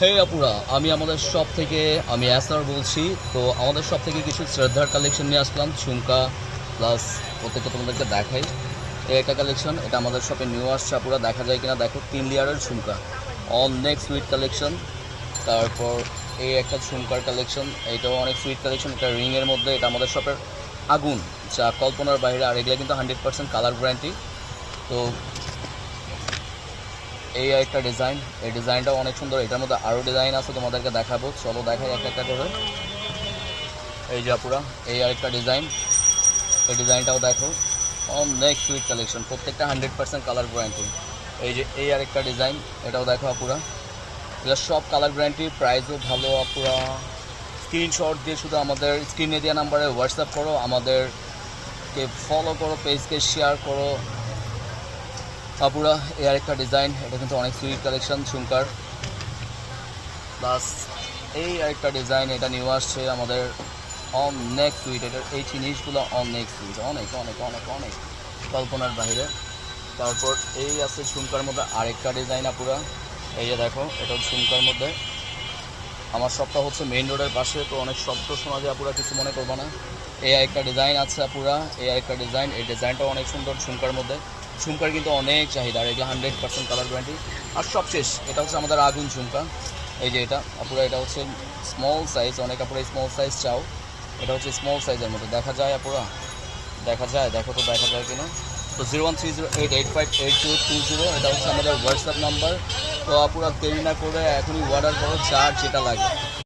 হে আপুরা, আমি আমাদের শপ থেকে আমি অ্যাসার বলছি। তো আমাদের শপ থেকে কিছু শ্রদ্ধার কালেকশন নিয়ে আসলাম, ঝুমকা প্লাস প্রত্যেকটা তোমাদেরকে দেখাই। এই একটা কালেকশন, এটা আমাদের শপে নিউ আসছে আপুরা, দেখা যায় কিনা দেখো, 3 লেয়ারের ঝুমকা, অনেক সুইট কালেকশন। তারপর এই একটা ঝুমকার কালেকশন, এটাও অনেক সুইট কালেকশন, এটা রিংয়ের মধ্যে, এটা আমাদের শপের আগুন, যা কল্পনার বাইরে। আর এগুলো কিন্তু 100% কালার গ্যারান্টি। তো এই একটা ডিজাইন, এই ডিজাইনটাও অনেক সুন্দর। এটার মধ্যে আরও ডিজাইন আছে, তোমাদেরকে দেখাবো, চলো দেখাই একটা একটা করে। এই যে আপুরা, এই আরেকটা ডিজাইন, এই ডিজাইনটাও দেখো, অনেক সুইট কালেকশন, প্রত্যেকটা 100% কালার গ্যারান্টি। এই যে এই আরেকটা ডিজাইন, এটাও দেখো আপুরা, এগুলো সব কালার গ্যারান্টি, প্রাইসও ভালো আপুরা। স্ক্রিনশট দিয়ে শুধু আমাদের স্ক্রিনে দেওয়া নাম্বারে হোয়াটসঅ্যাপ করো, আমাদেরকে ফলো করো, পেজকে শেয়ার করো আপুরা। এই আরেকটা ডিজাইন, এটা কিন্তু অনেক সুইট কালেকশন ঝুমকার। প্লাস এই আরেকটা ডিজাইন, এটা নিউ আসছে আমাদের, অনেক সুইট। এটার এই জিনিসগুলো অনেক সুইট, অনেক অনেক অনেক অনেক কল্পনার বাইরে। তারপর এই আছে ঝুমকার মধ্যে আরেকটা ডিজাইন আপুরা, এই যে দেখো, এটা ঝুমকার মধ্যে। আমার শপটা হচ্ছে মেইন রোডের পাশে, তো অনেক শব্দ শোনা যায় আপুরা, কিছু মনে করবো না। এই আরেকটা ডিজাইন আছে আপুরা, এই আরেকটা ডিজাইন, এই ডিজাইনটাও অনেক সুন্দর ঝুমকার মধ্যে। ঝুমকার কিন্তু অনেক চাহিদা, আর এগুলো 100% কালার গ্যারান্টি। আর সবশেষ, এটা হচ্ছে আমাদের আগুন ঝুমকা। এই যে এটা আপুরা, এটা হচ্ছে স্মল সাইজ, অনেক আপুরা স্মল সাইজ চাও। এটা হচ্ছে স্মল সাইজের মধ্যে, দেখা যায় আপুরা, দেখা যায়, দেখো তো দেখা যায় কিনা। তো 0130885820, এটা হচ্ছে আমাদের হোয়াটসঅ্যাপ নাম্বার। তো আপুরা দেরি না করে এখনই অর্ডার করো, যার যেটা লাগে।